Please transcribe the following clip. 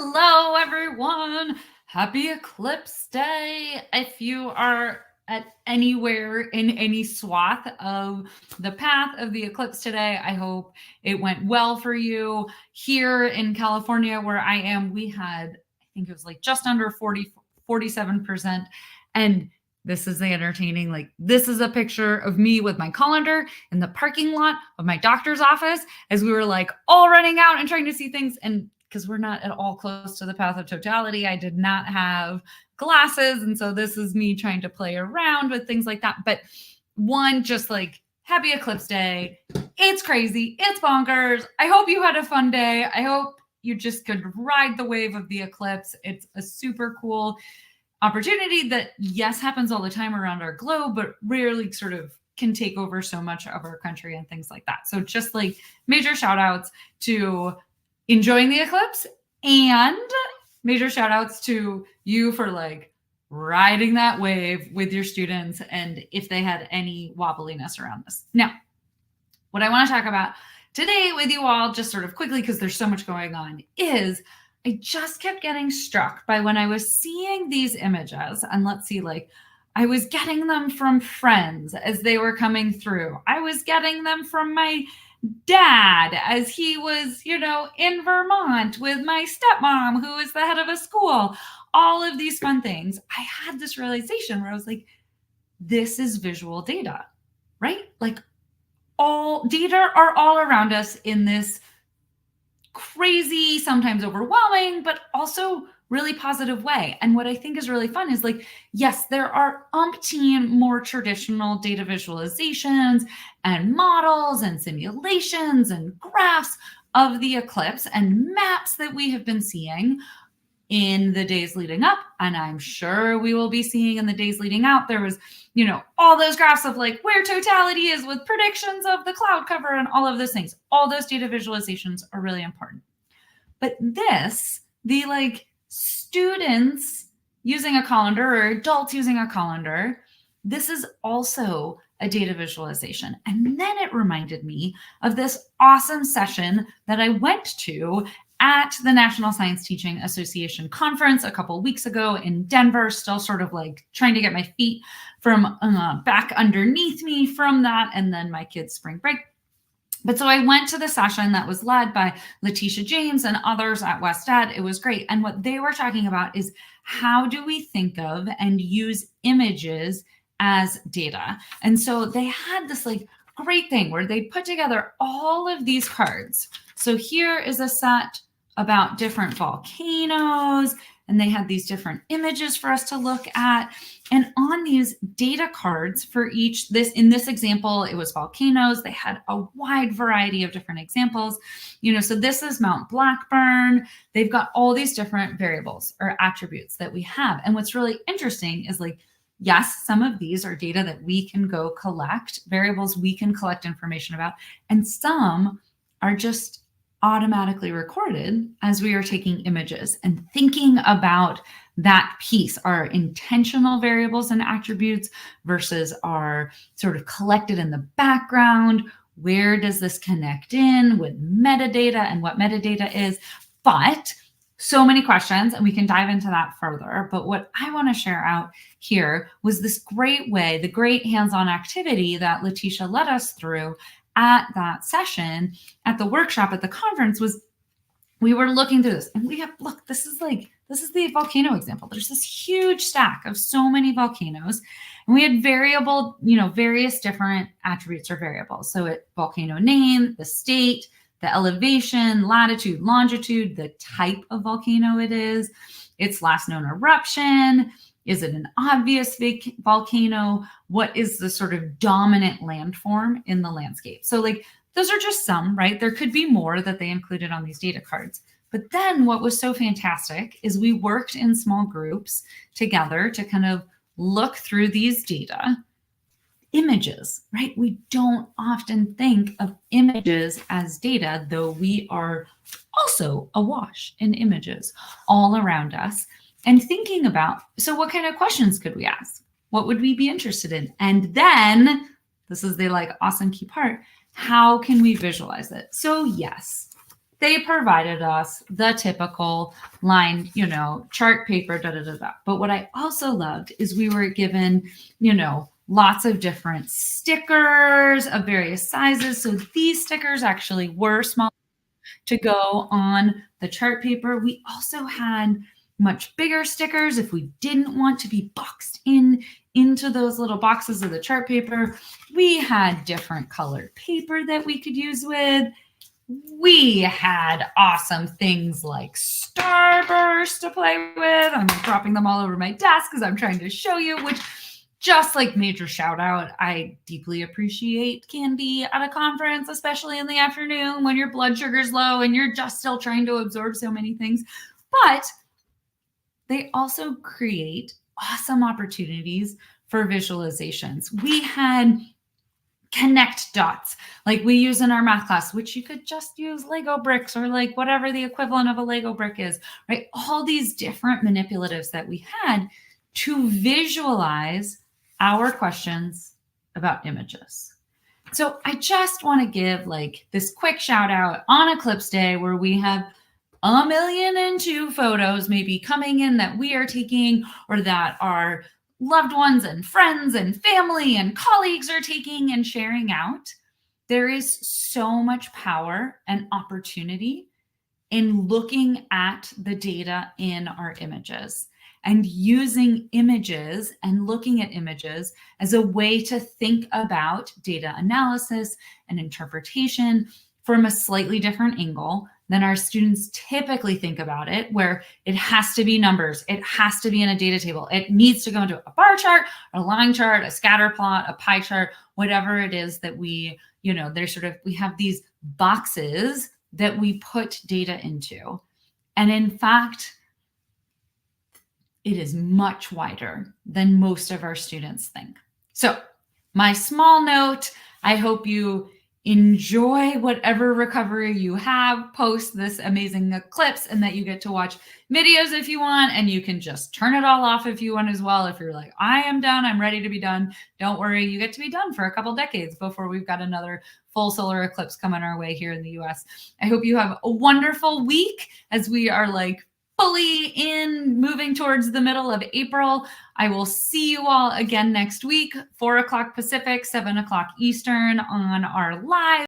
Hello, everyone. Happy Eclipse Day. If you are at anywhere in any swath of the path of the eclipse today, I hope it went well for you. Here in California, where I am, we had, I think it was like just under 47%. And this is the entertaining, this is a picture of me with my colander in the parking lot of my doctor's office as we were all running out and trying to see things. And because we're not at all close to the path of totality, I did not have glasses. And so this is me trying to play around with things like that. But one, just happy Eclipse Day. It's crazy. It's bonkers. I hope you had a fun day. I hope you just could ride the wave of the eclipse. It's a super cool opportunity that, yes, happens all the time around our globe, but rarely sort of can take over so much of our country and things like that. So just major shout outs to enjoying the eclipse, and major shout outs to you for riding that wave with your students and if they had any wobbliness around this. Now, what I want to talk about today with you all, just sort of quickly, because there's so much going on, is I just kept getting struck by when I was seeing these images, and let's see, I was getting them from friends as they were coming through. I was getting them from my dad as he was, in Vermont with my stepmom, who is the head of a school, all of these fun things. I had this realization where I was like, this is visual data, right? All data are all around us in this crazy, sometimes overwhelming, but also really positive way. And what I think is really fun is yes, there are umpteen more traditional data visualizations and models and simulations and graphs of the eclipse and maps that we have been seeing in the days leading up. And I'm sure we will be seeing in the days leading out. There was, all those graphs of where totality is with predictions of the cloud cover and all of those things. All those data visualizations are really important. But this, the students using a colander or adults using a colander, this is also a data visualization. And then it reminded me of this awesome session that I went to at the National Science Teaching Association conference a couple of weeks ago in Denver, still sort of trying to get my feet from back underneath me from that, and then my kids' spring break. But so I went to the session that was led by Letitia James and others at West Ed. It was great. And what they were talking about is how do we think of and use images as data? And so they had this great thing where they put together all of these cards. So here is a set about different volcanoes, and they had these different images for us to look at. And on these data cards for each, in this example, it was volcanoes. They had a wide variety of different examples. So this is Mount Blackburn. They've got all these different variables or attributes that we have. And what's really interesting is yes, some of these are data that we can go collect, variables we can collect information about, and some are just automatically recorded as we are taking images and thinking about that piece, our intentional variables and attributes versus our sort of collected in the background. Where does this connect in with metadata and what metadata is? But so many questions, and we can dive into that further. But what I want to share out here was this great way, the great hands-on activity that Letitia led us through at that session, at the workshop, at the conference, was we were looking through this, and we have, look, this is the volcano example. There's this huge stack of so many volcanoes, and we had various different attributes or variables. So volcano name, the state, the elevation, latitude, longitude, the type of volcano it is, its last known eruption. Is it an obvious volcano? What is the sort of dominant landform in the landscape? So those are just some, right? There could be more that they included on these data cards. But then what was so fantastic is we worked in small groups together to kind of look through these data. Images, right? We don't often think of images as data, though we are also awash in images all around us. And thinking about, so what kind of questions could we ask? What would we be interested in? And then, this is the awesome key part, how can we visualize it? So yes, they provided us the typical lined, chart paper, da da da da. But what I also loved is we were given, lots of different stickers of various sizes. So these stickers actually were small to go on the chart paper. We also had much bigger stickers if we didn't want to be boxed into those little boxes of the chart paper. We had different colored paper that we could use with. We had awesome things like Starburst to play with. I'm dropping them all over my desk because I'm trying to show you, which just like major shout out. I deeply appreciate candy at a conference, especially in the afternoon when your blood sugar's low and you're just still trying to absorb so many things. But they also create awesome opportunities for visualizations. We had connect dots like we use in our math class, which you could just use Lego bricks or like whatever the equivalent of a Lego brick is, right? All these different manipulatives that we had to visualize our questions about images. So I just want to give like this quick shout out on Eclipse Day where we have 1,000,002 photos maybe coming in that we are taking or that our loved ones and friends and family and colleagues are taking and sharing out. There is so much power and opportunity in looking at the data in our images and using images and looking at images as a way to think about data analysis and interpretation from a slightly different angle than our students typically think about it, where it has to be numbers, it has to be in a data table, it needs to go into a bar chart, a line chart, a scatter plot, a pie chart, whatever it is that we, we have these boxes that we put data into. And in fact, it is much wider than most of our students think. So my small note, I hope you enjoy whatever recovery you have post this amazing eclipse and that you get to watch videos if you want, and you can just turn it all off if you want as well. If you're like, I am done, I'm ready to be done. Don't worry, you get to be done for a couple decades before we've got another full solar eclipse coming our way here in the US. I hope you have a wonderful week as we are like fully in moving towards the middle of April. I will see you all again next week, 4 o'clock Pacific, 7 o'clock Eastern on our live